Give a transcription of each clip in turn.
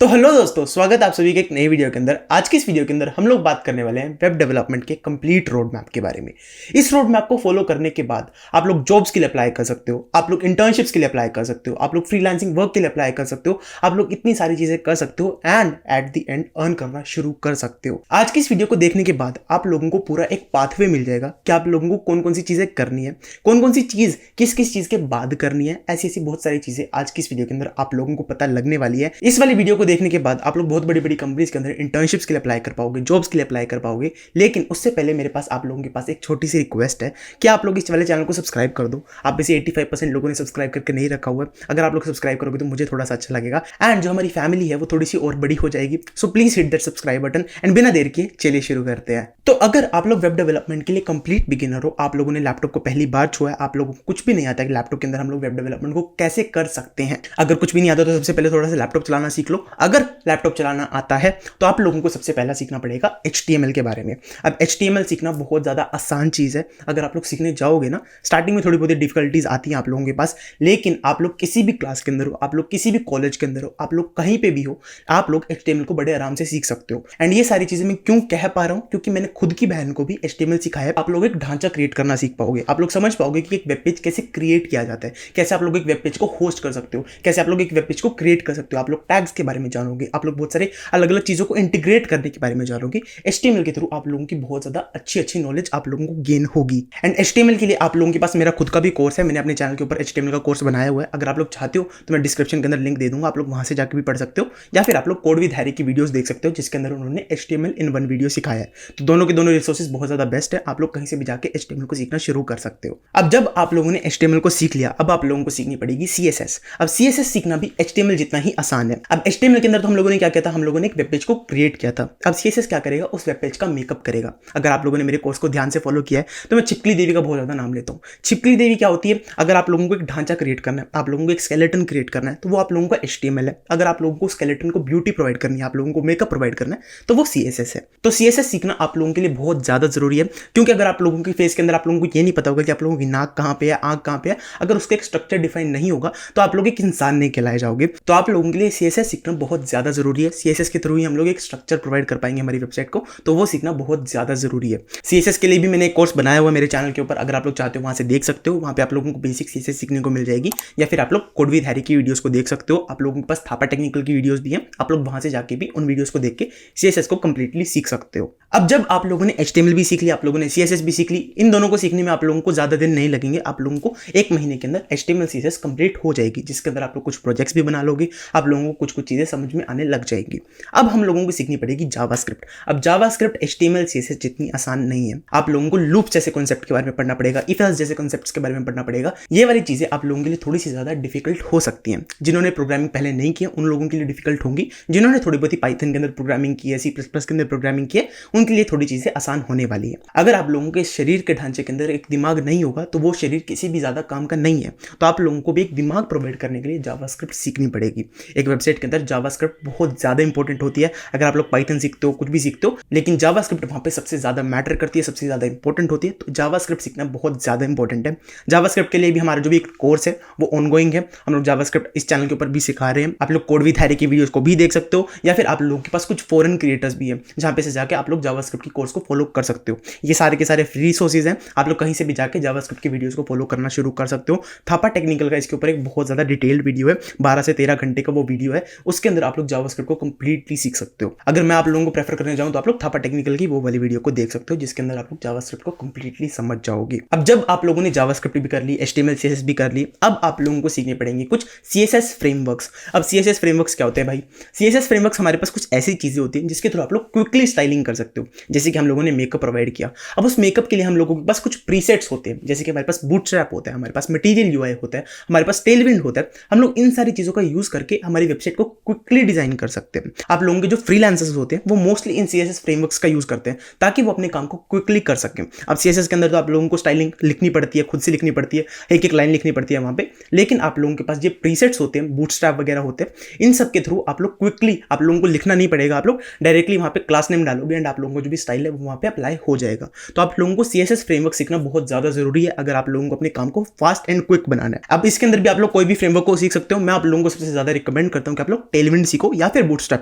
तो हेलो दोस्तों, स्वागत है आप सभी के एक नई वीडियो के अंदर। आज की इस वीडियो के अंदर हम लोग बात करने वाले हैं वेब डेवलपमेंट के कंप्लीट रोड मैप के बारे में। इस रोड मैप को फॉलो करने के बाद आप लोग जॉब्स के लिए अप्लाई कर सकते हो, आप लोग इंटर्नशिप्स के लिए अप्लाई कर सकते हो, आप लोग फ्रीलांसिंग वर्क के लिए अप्लाई कर सकते हो, आप लोग इतनी सारी चीजें कर सकते हो and at the end earn करना शुरू कर सकते हो। आज की इस वीडियो को देखने के बाद आप लोगों को पूरा एक पाथवे मिल जाएगा कि आप लोगों को कौन कौन सी चीजें करनी है, कौन कौन सी चीज किस किस चीज के बाद करनी है। ऐसी ऐसी बहुत सारी चीजें आज की इस वीडियो के अंदर आप लोगों को पता लगने वाली है। इस वाली वीडियो को देखने के बाद आप लोग बहुत बड़ी बड़ी कंपनीज के अंदर इंटर्नशिप्स के लिए अप्लाई कर पाओगे, जॉब्स के लिए अप्लाई कर पाओगे। लेकिन उससे पहले मेरे पास आप लोगों के पास एक छोटी सी रिक्वेस्ट है कि आप लोग इस वाले चैनल को सब्सक्राइब कर दो। आप में से 85% लोगों ने सब्सक्राइब करके नहीं रखा हुआ है। अगर आप लोग सब्सक्राइब करोगे तो मुझे थोड़ा सा अच्छा लगेगा एंड जो हमारी फैमिली है वो थोड़ी सी और बड़ी हो जाएगी। So please hit that subscribe button and बिना देर के चलिए शुरू करते हैं। तो अगर आप लोग वेब डेवलपमेंट के लिए कंप्लीट बिगिनर हो, आप लोगों ने लैपटॉप को पहली बार छुआ है, आप लोगों को कुछ भी नहीं आता कि लैपटॉप के अंदर हम लोग वेब डेवलपमेंट को कैसे कर सकते हैं। अगर कुछ भी नहीं आता तो सबसे पहले थोड़ा सा लैपटॉप चलाना सीख लो। अगर लैपटॉप चलाना आता है तो आप लोगों को सबसे पहला सीखना पड़ेगा HTML के बारे में। अब HTML सीखना बहुत ज़्यादा आसान चीज़ है। अगर आप लोग सीखने जाओगे ना, स्टार्टिंग में थोड़ी बहुत डिफिकल्टीज आती हैं आप लोगों के पास, लेकिन आप लोग किसी भी क्लास के अंदर हो, आप लोग किसी भी कॉलेज के अंदर हो, आप लोग कहीं पे भी हो, आप लोग HTML को बड़े आराम से सीख सकते हो। एंड ये सारी चीज़ें मैं क्यों कह पा रहा हूँ, क्योंकि मैंने खुद की बहन को भी HTML सिखाया। आप लोग एक ढांचा क्रिएट करना सीख पाओगे, आप लोग समझ पाओगे कि एक वेब पेज कैसे क्रिएट किया जाता है, कैसे आप लोग एक वेब पेज को होस्ट कर सकते हो, कैसे आप लोग एक वेब पेज को क्रिएट कर सकते हो। आप लोग टैग्स के बारे में जानोगे, आप लोग बहुत सारे अलग अलग चीज़ों को इंटीग्रेट करने के बारे में जानोगे। HTML के थ्रू आप लोगों की बहुत ज़्यादा अच्छी नॉलेज आप लोगों को गेन होगी। एंड HTML के लिए आप लोगों के पास मेरा खुद का भी कोर्स है। मैंने अपने चैनल के ऊपर HTML का कोर्स बनाया हुआ है। अगर आप लोग चाहते हो तो मैं डिस्क्रिप्शन के अंदर लिंक दे दूंगा, आप लोग वहां से जाकर भी पढ़ सकते हो, या फिर आप लोग कोड विद हैरी की वीडियोस देख सकते हो जिसके अंदर उन्होंने HTML इन वन वीडियो सिखाया है। तो दोनों के दोनों रिसोर्सेज बहुत ज़्यादा बेस्ट है। आप लोग कहीं से भी जाके HTML को सीखना शुरू कर सकते हो। अब जब आप लोगों ने HTML को सीख लिया, अब आप लोगों को सीखनी पड़ेगी CSS। अब CSS सीखना भी HTML जितना ही आसान है। अब HTML के अंदर तो हम लोगों ने क्या किया था, हम लोगों ने एक वेब पेज को क्रिएट किया था। अब CSS क्या करेगा, उस वेब पेज का मेकअप करेगा। अगर आप लोगों ने मेरे कोर्स को ध्यान से फॉलो किया है तो मैं छिपकली देवी का बहुत ज़्यादा नाम लेता हूँ। छिपकली देवी क्या होती है, अगर आप लोगों को एक ढांचा क्रिएट करना है, आप लोगों को एक स्केलेटन क्रिएट करना है, तो वो आप लोगों का HTML है। अगर आप लोगों को स्केलेटन को ब्यूटी प्रोवाइड करनी है, आप लोगों को मेकअप प्रोवाइड करना है, तो वो CSS है। तो CSS सीखना आप लोगों के लिए बहुत ज़्यादा जरूरी है, क्योंकि अगर आप लोगों की फेस के अंदर आप लोगों को ये नहीं पता होगा कि आप लोगों की नाक कहाँ पे है, आँख कहाँ पे है, अगर उसका एक स्ट्रक्चर डिफाइन नहीं होगा तो आप लोग एक इंसान नहीं कहलाए जाओगे। तो आप लोगों के लिए CSS सीखना बहुत ज़्यादा जरूरी है। CSS के थ्रू ही हम लोग एक स्ट्रक्चर प्रोवाइड कर पाएंगे हमारी वेबसाइट को, तो वो सीखना बहुत ज़्यादा जरूरी है। CSS के लिए भी मैंने एक कोर्स बनाया हुआ है मेरे चैनल के ऊपर, अगर आप लोग चाहते हो वहाँ से देख सकते हो। वहाँ पे आप लोगों को बेसिक CSS सीखने को मिल जाएगी, या फिर आप लोग कोड विद हैरी की वीडियोस को देख सकते हो। आप लोगों के पास थापा टेक्निकल की वीडियोस भी हैं, आप लोग वहाँ से जाके भी उन वीडियोस को देख के CSS को कंप्लीटली सीख सकते हो। अब जब आप लोगों ने HTML भी सीख लिया, आप लोगों ने CSS भी सीख ली, इन दोनों को सीखने में आप लोगों को ज़्यादा दिन नहीं लगेंगे। आप लोगों को 1 महीने के अंदर HTML CSS कंप्लीट हो जाएगी, जिसके अंदर आप लोग कुछ प्रोजेक्ट्स भी बना लोगे, आप लोगों को कुछ चीज़ें समझ में आने लग जाएंगी। अब हम लोगों को सीखनी पड़ेगी जावास्क्रिप्ट। अब जावास्क्रिप्ट HTML CSS जितनी आसान नहीं है। आप लोगों को लूप जैसे कॉन्सेप्ट के बारे में पढ़ना पड़ेगा, इफ एल्स जैसे कॉन्सेप्ट्स के बारे में पढ़ना पड़ेगा। ये वाली चीज़ें आप लोगों के लिए थोड़ी सी ज़्यादा डिफिकल्ट हो सकती हैं। जिन्होंने प्रोग्रामिंग पहले नहीं किया उन लोगों के लिए डिफिकल्ट होंगी, जिन्होंने थोड़ी बहुत ही पाइथन के अंदर प्रोग्रामिंग की है, C++ के अंदर प्रोग्रामिंग की है, उनके लिए थोड़ी चीज़ें आसान होने वाली है। अगर आप लोगों के शरीर के ढांचे के अंदर एक दिमाग नहीं होगा तो वो शरीर किसी भी ज़्यादा काम का नहीं है। तो आप लोगों को भी एक दिमाग प्रोवाइड करने के लिए जावास्क्रिप्ट सीखनी पड़ेगी। एक वेबसाइट के अंदर जावास्क्रिप्ट बहुत ज़्यादा इंपॉर्टेंट होती है। अगर आप लोग पाइथन सीखते हो, कुछ भी सीखते हो, लेकिन जावास्क्रिप्ट वहाँ पे सबसे ज़्यादा मैटर करती है, सबसे ज़्यादा इंपॉर्टेंट होती है। तो जावास्क्रिप्ट सीखना बहुत ज़्यादा इंपॉर्टेंट है। जावास्क्रिप्ट के लिए भी हमारा जो भी एक कोर्स है वो ऑनगोइंग है। हम लोग जावास्क्रिप्ट इस चैनल के ऊपर भी सिखा रहे हैं। आप लोग कोड विद हैरी की वीडियोस को भी देख सकते हो, या फिर आप लोगों के पास कुछ फॉरेन क्रिएटर्स भी है जहाँ पे से जाके आप लोग जावास्क्रिप्ट की कोर्स को फॉलो कर सकते हो। ये सारे के सारे फ्री रिसोर्सेज हैं, आप लोग कहीं से भी जाके जावास्क्रिप्ट की वीडियोस को फॉलो करना शुरू कर सकते हो। थापा टेक्निकल का इसके ऊपर एक बहुत ज़्यादा डिटेल्ड वीडियो है, 12 से 13 घंटे का वो वीडियो है, उसके अंदर आप लोग जावास्क्रिप्ट को कंप्लीटली सीख सकते हो। अगर मैं आप लोगों को प्रेफर करने जाऊँ तो आप लोग थापा टेक्निकल की वो वाली वीडियो को देख सकते हो, जिसके अंदर आप लोग जावास्क्रिप्ट को कंप्लीटली समझ जाओगे। अब जब आप लोगों ने जावास्क्रिप्ट भी कर ली, HTML CSS भी कर ली, अब आप लोगों को सीखने पड़ेंगे कुछ CSS फ्रेमवर्क्स। अब CSS फ्रेमवर्क्स क्या होते हैं भाई? CSS फ्रेमवर्क्स हमारे पास कुछ ऐसी चीज़ें होती हैं जिसके थ्रू आप लोग क्विकली स्टाइलिंग कर सकते हो। जैसे कि हम लोगों ने मेकअप प्रोवाइड किया, अब उस मेकअप के लिए हम लोगों के पास कुछ प्रीसेट्स होते हैं, जैसे कि हमारे पास बूटस्ट्रैप होता है, हमारे पास मटेरियल UI होता है, हमारे पास टेलविंड होता है। हम लोग इन सारी चीज़ों का यूज़ करके हमारी वेबसाइट को क्विकली डिजाइन कर सकते हैं। आप लोगों के जो फ्रीलांसर्स होते हैं वो मोस्टली इन CSS फ्रेमवर्क्स का यूज़ करते हैं ताकि वो अपने काम को क्विकली कर सकें। अब CSS के अंदर तो आप लोगों को स्टाइलिंग लिखनी पड़ती है, खुद से लिखनी पड़ती है, एक एक लाइन लिखनी पड़ती है वहाँ पे, लेकिन आप लोगों के पास ये प्रीसेट्स होते हैं, बूटस्ट्रैप वगैरह होते हैं, इन सब के थ्रू आप लोग क्विकली, आप लोगों को लिखना नहीं पड़ेगा, आप लोग डायरेक्टली वहाँ पे क्लास नेम डालोगे एंड आप लोगों लोगों को जो भी स्टाइल है वो वहाँ पे अप्लाई हो जाएगा। तो आप लोगों को CSS फ्रेमवर्क सीखना बहुत ज़्यादा जरूरी है अगर आप लोगों को अपने काम को फास्ट एंड क्विक बनाना है। अब इसके अंदर भी आप लोग कोई भी फ्रेमवर्क को सीख सकते हो। मैं आप लोगों को सबसे ज़्यादा रिकमेंड करता हूँ कि आप लोग टेलविंड सीखो या फिर बूटस्ट्रैप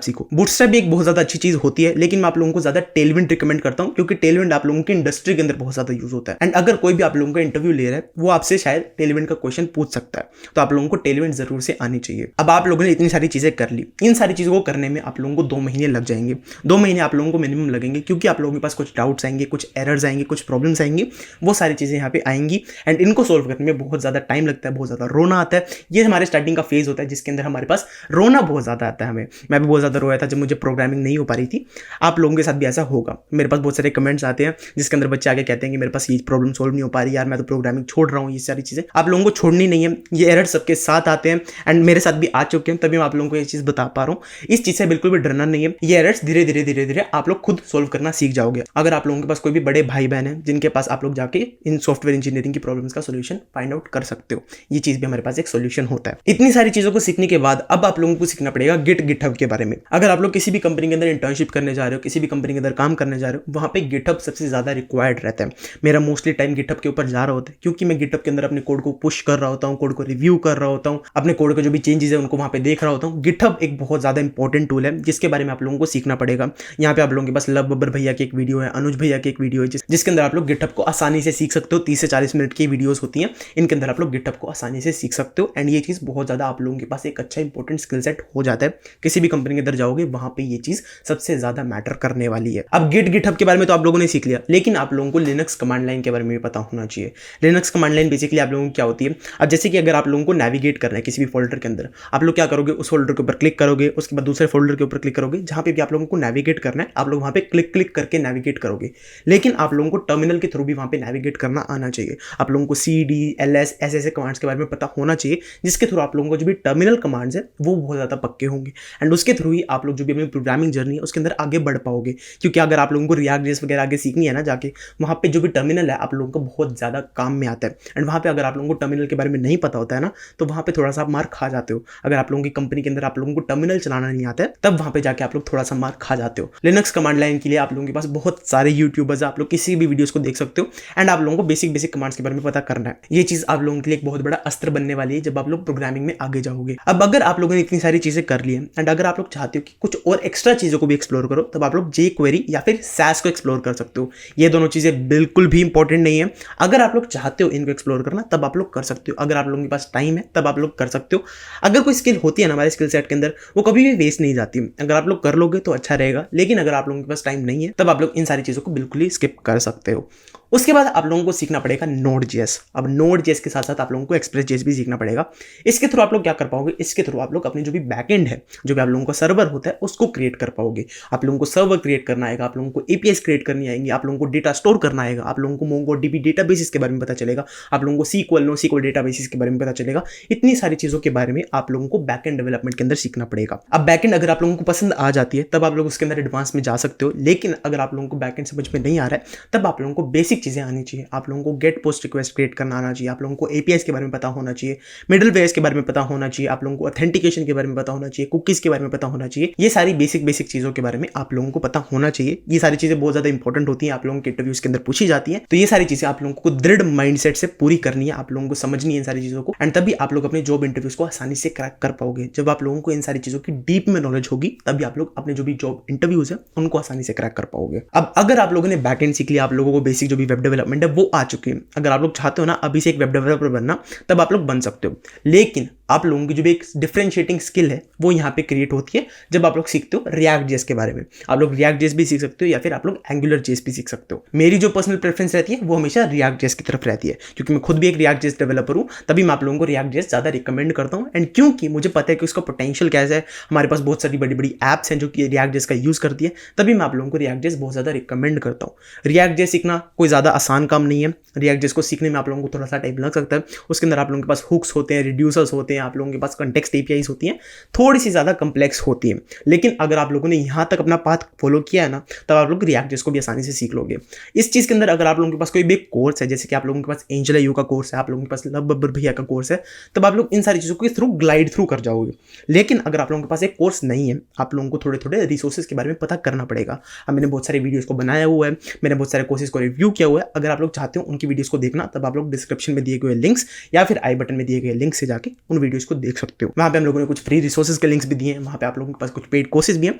सीखो। बूटस्ट्रैप भी एक बहुत ज़्यादा अच्छी चीज़ होती है, लेकिन मैं आप लोगों को ज़्यादा टेलविंड रिकमेंड करता हूँ क्योंकि टेलविंड आप लोगों की इंडस्ट्री के अंदर बहुत ज़्यादा यूज होता है। एंड अगर कोई भी आप लोगों का इंटरव्यू ले रहा है वो आपसे शायद टेलविंड का क्वेश्चन पूछ सकता है, तो आप लोगों को टेलविंड जरूर से आनी चाहिए। अब आप लोगों ने इतनी सारी चीज़ें कर ली, इन सारी चीज़ों को करने में आप लोगों को 2 महीने लग जाएंगे। 2 महीने आप लोगों को मिनिमम लगेंगे क्योंकि आप लोगों के पास कुछ डाउट्स आएंगे, कुछ एरर्स आएंगे, कुछ प्रॉब्लम्स आएंगी, वो सारी चीज़ें यहाँ पे आएंगी। एंड इनको सोल्व करने में बहुत ज़्यादा टाइम लगता है, बहुत ज़्यादा रोना आता है। ये हमारे स्टार्टिंग का फेज होता है जिसके अंदर हमारे पास रोना बहुत ज़्यादा आता है हमें। मैं भी बहुत ज़्यादा रोया था जब मुझे प्रोग्रामिंग नहीं हो पा रही थी। आप लोगों के साथ भी ऐसा होगा। मेरे पास बहुत सारे कमेंट्स आते हैं जिसके अंदर बच्चे आके कहते हैं कि मेरे पास ये प्रॉब्लम सोल्व नहीं हो पा रही यार, मैं तो प्रोग्रामिंग छोड़ रहा हूँ। ये सारी चीज़ें आप लोगों को छोड़नी नहीं है, ये एरर सबके साथ आते हैं एंड मेरे साथ भी आ चुके हैं, तभी मैं आप लोगों को ये चीज़ बता पा रहा हूँ। इस चीज़ से बिल्कुल भी डरना नहीं है। ये एरर्स धीरे धीरे आप लोग खुद सोल्व करना सीख जाओगे। अगर आप लोगों के पास कोई भी बड़े भाई बहन है जिनके पास आप लोग जाके इन सॉफ्टवेयर इंजीनियरिंग की प्रॉब्लम्स का सोल्यूशन फाइंड आउट कर सकते हो, ये चीज़ भी हमारे पास एक सोल्यूशन होता है। इतनी सारी चीज़ों को सीखने के बाद अब आप लोगों को सीखना पड़ेगा गिटहब के बारे में। अगर आप लोग किसी भी कंपनी के अंदर इंटर्नशिप करने जा रहे हो, किसी भी कंपनी के अंदर काम करने जा रहे हो, वहाँ पे गिटहब सबसे ज़्यादा रिक्वायर्ड रहता है। मेरा मोस्टली टाइम गिटहब के ऊपर जा रहा होता है क्योंकि मैं गिटहब के अंदर अपने कोड को पुश कर रहा होता हूँ, कोड को रिव्यू कर रहा होता हूँ, अपने कोड के जो भी चेंजेस है उनको वहाँ पे देख रहा होता हूँ। गिटहब एक बहुत ज़्यादा इंपॉर्टेंट टूल है जिसके बारे में आप लोगों को सीखना पड़ेगा। यहाँ पे आप लोगों के पास लव बब्बर भैया की एक वीडियो है, अनुज भैया की एक वीडियो है जिसके अंदर आप लोग गिटहब को आसानी से सीख सकते हो। 30 से 40 मिनट की वीडियोस होती हैं, इनके अंदर आप लोग गिटहब को आसानी से सीख सकते हो। एंड ये चीज़ बहुत ज़्यादा आप लोगों के पास एक अच्छा इंपॉर्टेंट स्किल सेट हो जाता है। किसी भी कंपनी के अंदर जाओगे वहाँ पे ये चीज़ सबसे ज़्यादा मैटर करने वाली है। अब गिटहब के बारे में तो आप लोगों ने सीख लिया, लेकिन आप लोगों को लिनक्स कमांड लाइन के बारे में भी पता होना चाहिए। लिनक्स कमांड लाइन बेसिकली आप लोगों को क्या होती है। अब जैसे कि अगर आप लोगों को नेविगेट करना है किसी भी फोल्डर के अंदर, आप लोग क्या करोगे, उस फोल्डर के ऊपर क्लिक करोगे, उसके बाद दूसरे फोल्डर के ऊपर क्लिक करोगे, जहाँ पे भी आप लोगों को नेविगेट करना है आप लोग वहाँ पे क्लिक करके नेविगेट करोगे। लेकिन आप लोगों को टर्मिनल के थ्रू भी वहाँ पे नेविगेट करना आना चाहिए। आप लोगों को CD LS ऐसे कमांड्स के बारे में पता होना चाहिए जिसके थ्रू आप लोगों को जो भी टर्मिनल कमांड्स है वो बहुत ज़्यादा पक्के होंगे। एंड उसके थ्रू ही आप लोग जो भी अपनी प्रोग्रामिंग जर्नी है उसके अंदर आगे बढ़ पाओगे। क्योंकि अगर आप लोगों को रिएक्ट जेएस वगैरह आगे सीखनी है ना, जाके वहाँ पे जो भी टर्मिनल है आप लोगों को बहुत ज़्यादा काम में आता है। एंड वहाँ पे अगर आप लोगों को टर्मिनल के बारे में नहीं पता होता है ना, तो वहाँ पे थोड़ा सा आप मार खा जाते हो। अगर आप लोगों की कंपनी के अंदर आप लोगों को टर्मिनल चलाना नहीं आता है तब वहाँ पे जाके आप लोग थोड़ा सा मार खा जाते हो। लिनक्स कमांड लाइन के लिए आप लोगों के पास बहुत सारे यूट्यूबर्स है, आप लोग किसी भी वीडियोस को देख सकते हो। एंड आप लोगों को बेसिक कमांड्स के बारे में पता करना है। ये चीज़ आप लोगों के लिए एक बहुत बड़ा अस्त्र बनने वाली है जब आप लोग प्रोग्रामिंग में आगे जाओगे। अब अगर आप लोगों ने इतनी सारी चीज़ें कर ली है एंड अगर आप लोग चाहते हो कि कुछ और एक्स्ट्रा चीज़ों को भी एक्सप्लोर करो, तब आप लोग jQuery या फिर SAS को एक्सप्लोर कर सकते हो। ये दोनों चीज़ें बिल्कुल भी इंपॉर्टेंट नहीं है। अगर आप लोग चाहते हो इनको एक्सप्लोर करना तब आप लोग कर सकते हो। अगर आप लोगों के पास टाइम है तब आप लोग कर सकते हो। अगर कोई स्किल होती है ना हमारे स्किल सेट के अंदर, वो कभी भी वेस्ट नहीं जाती। अगर आप लोग कर लोगे तो अच्छा रहेगा, लेकिन अगर आप लोगों के पास टाइम नहीं है तब आप लोग इन सारी चीज़ों को बिल्कुल ही स्किप कर सकते हो। उसके बाद आप लोगों को सीखना पड़ेगा Node.js। अब Node.js के साथ साथ आप लोगों को Express.js भी सीखना पड़ेगा। इसके थ्रू आप लोग क्या कर पाओगे, इसके थ्रू आप लोग अपने जो भी बैकएंड है, जो भी आप लोगों का सर्वर होता है उसको क्रिएट कर पाओगे। आप लोगों को सर्वर क्रिएट करना आएगा, आप लोगों को APIs क्रिएट करनी आएंगी, आप लोगों को डेटा स्टोर करना आएगा, आप लोगों को MongoDB डेटाबेसिस के बारे में पता चलेगा, आप लोगों को SQL डेटाबेसिस के बारे में पता चलेगा। इतनी सारी चीज़ों के बारे में आप लोगों को बैकएंड डेवलपमेंट के अंदर सीखना पड़ेगा। अब बैकएंड अगर आप लोगों को पसंद आ जाती है तब आप लोग उसके अंदर एडवांस में जा सकते हो, लेकिन अगर आप लोगों को बैकएंड समझ में नहीं आ रहा है तब आप लोगों को बेसिक चीज़ें आनी चाहिए। आप लोगों को गेट पोस्ट रिक्वेस्ट क्रिएट करना आना चाहिए, आप लोगों को APIs के बारे में पता होना चाहिए, मिडलवेयर्स के बारे में पता होना चाहिए, आप लोगों को ऑथेंटिकेशन के बारे में पता होना चाहिए, कुकीज़ के बारे में पता होना चाहिए। ये सारी बेसिक चीज़ों के बारे में आप लोगों को पता होना चाहिए। ये सारी चीज़ें बहुत ज़्यादा इंपॉर्टेंट होती हैं, आप लोगों के इंटरव्यूज के अंदर पूछी जाती हैं। तो ये सारी चीज़ें आप लोगों को दृढ़ माइंडसेट से पूरी करनी है, आप लोगों को समझनी है इन सारी चीज़ों को। एंड तभी आप लोग अपने जॉब इंटरव्यूज को आसानी से क्रैक कर पाओगे। जब आप लोगों को इन सारी चीज़ों की डीप में नॉलेज होगी तभी आप लोग अपने जो भी जॉब इंटरव्यूज है उनको आसानी से क्रैक कर पाओगे। अब अगर आप लोगों ने बैकएंड सीख लिया, आप लोगों को बेसिक जो भी वेब डेवलपमेंट है वो आ चुकी है। अगर आप लोग चाहते हो ना अभी से एक वेब डेवलपर बनना, तब आप लोग बन सकते हो। लेकिन आप लोगों की जो भी एक डिफरेंशिएटिंग स्किल है वो यहाँ पे क्रिएट होती है जब आप लोग सीखते हो React.js के बारे में। आप लोग React.js भी सीख सकते हो या फिर आप लोग AngularJS भी सीख सकते हो। मेरी जो पर्सनल प्रेफरेंस रहती है वो हमेशा React.js की तरफ रहती है, क्योंकि मैं खुद भी एक React.js डेवलपर हूँ। तभी मैं आप लोगों को React.js ज़्यादा रिकमेंड करता हूँ। एंड क्योंकि मुझे पता है कि उसका पोटेंशियल कैसा है, हमारे पास बहुत सारी बड़ी बड़ी ऐप्स हैं जो कि React.js का यूज़ करती है, तभी मैं आप लोगों को React.js बहुत ज़्यादा रिकमेंड करता हूँ। React.js सीखना कोई ज़्यादा आसान काम नहीं है। React.js को सीखने में आप लोगों को थोड़ा सा टाइम लग सकता है। उसके अंदर आप लोगों के पास हुक्स होते हैं, रिड्यूसर्स होते हैं, आप लोगों के पास कंटेक्स्ट एपीआईज होती हैं, थोड़ी सी ज़्यादा कम्प्लेक्स होती हैं। लेकिन अगर आप लोगों ने यहाँ तक अपना पाथ फॉलो किया है ना, तब आप लोग रिएक्ट जेएस को भी आसानी से सीख लोगे। इस चीज़ के अंदर अगर आप लोगों के पास कोई भी कोर्स है, जैसे कि आप लोगों के पास एंजेला यू का कोर्स है, आप लोगों के पास लव बब्बर भैया का कोर्स है, तब आप लोग इन सारी चीज़ों के थ्रू ग्लाइड थ्रू कर जाओगे। लेकिन अगर आप लोगों के पास एक कोर्स नहीं है, आप लोगों को थोड़े थोड़े रिसोर्सेज के बारे में पता करना पड़ेगा। अब मैंने बहुत सारे वीडियोस को बनाया हुआ है, मैंने बहुत सारे कोर्सेज को रिव्यू किया हुआ है। अगर आप लोग चाहते हो उनकी वीडियोस को देखना, तब आप लोग डिस्क्रिप्शन में दिए गए लिंक्स या फिर आई बटन में दिए गए लिंक से जाके उन वीडियोस को देख सकते हो। वहाँ पे हम लोगों ने कुछ फ्री रिसोर्सेज के लिंक्स भी दिए हैं, वहाँ पे आप लोगों के पास कुछ पेड कोर्सेज भी हैं,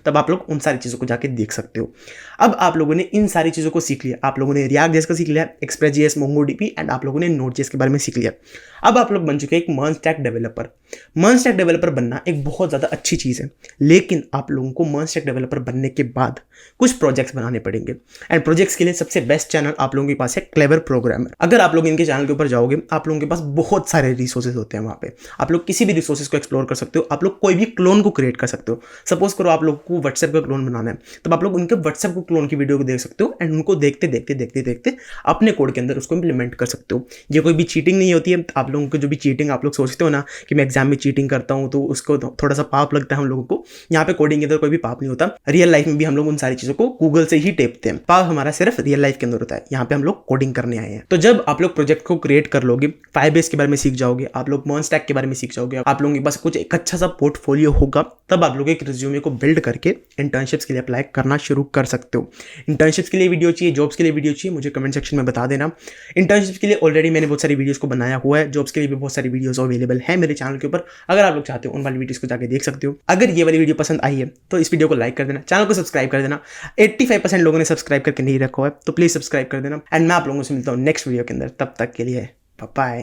तब आप लोग उन सारी चीज़ों को जाके देख सकते हो। अब आप लोगों ने इन सारी चीज़ों को सीख लिया, आप लोगों ने रिएक्ट जेएस का सीख लिया, एक्सप्रेस जेएस, मोंगोडीबी एंड आप लोगों ने नोड जेएस के बारे में सीख लिया। अब आप लोग बन चुके हैं एक मर्ज स्टैक डेवलपर। मर्ज स्टैक डेवलपर बनना एक बहुत ज़्यादा अच्छी चीज़ है, लेकिन आप लोगों को मर्ज स्टैक डेवलपर बनने के बाद कुछ प्रोजेक्ट्स बनाने पड़ेंगे। एंड प्रोजेक्ट्स के लिए सबसे बेस्ट चैनल आप लोगों के पास है क्लेवर प्रोग्रामर। अगर आप लोग इनके चैनल के ऊपर जाओगे, आप लोगों के पास बहुत सारे रिसोर्सेज होते हैं। वहाँ पे आप लोग किसी भी रिसोर्सेज को एक्सप्लोर कर सकते हो, आप लोग कोई भी क्लोन को क्रिएट कर सकते हो। सपोज करो आप लोग को व्हाट्सएप का क्लोन बनाना है, तब आप लोग उनके व्हाट्सएप को क्लोन की वीडियो को देख सकते हो एंड उनको देखते देखते देखते देखते अपने कोड के अंदर उसको इंप्लीमेंट कर सकते हो। ये कोई भी चीटिंग नहीं होती है। आप लोगों को जो भी चीटिंग आप लोग सोचते हो ना कि मैं एग्जाम में चीटिंग करता हूँ तो उसको थोड़ा सा पाप लगता है हम लोगों को, यहाँ पे कोडिंग के अंदर कोई भी पाप नहीं होता। रियल लाइफ में भी हम लोग उन सारी चीज़ों को गूगल से ही टेपते हैं। पाप हमारा सिर्फ रियल लाइफ के अंदर होता है, यहाँ पे हम लोग कोडिंग करने आए हैं। तो जब आप लोग प्रोजेक्ट को क्रिएट कर लोगे, फायरबेस के बारे में सीख जाओगे, आप लोग मर्ज स्टैक के बारे में सीख जाओगे, आप लोगों के पास कुछ एक अच्छा सा पोर्टफोलियो होगा, तब आप लोग एक रिज्यूमे को बिल्ड करके इंटर्नशिप्स के लिए अप्लाई करना शुरू कर सकते हो। इंटर्नशिप्स के लिए वीडियो चाहिए, जॉब्स के लिए वीडियो चाहिए, मुझे कमेंट सेक्शन में बता देना। इंटर्नशिप्स के लिए ऑलरेडी मैंने बहुत सारी वीडियोस को बनाया हुआ है, जॉब्स के लिए भी बहुत सारी वीडियोस अवेलेबल है मेरे चैनल के ऊपर। अगर आप लोग चाहते हो उन वाली वीडियोस को जाके देख सकते हो। अगर ये वाली वीडियो पसंद आई है तो इस वीडियो को लाइक कर देना, चैनल को सब्सक्राइब कर देना। 85% लोगों ने सब्सक्राइब करके नहीं रखा है, तो प्लीज सब्सक्राइब कर देना। एंड मैं आप लोगों से मिलता हूँ नेक्स्ट वीडियो के अंदर, तब तक के लिए बाय।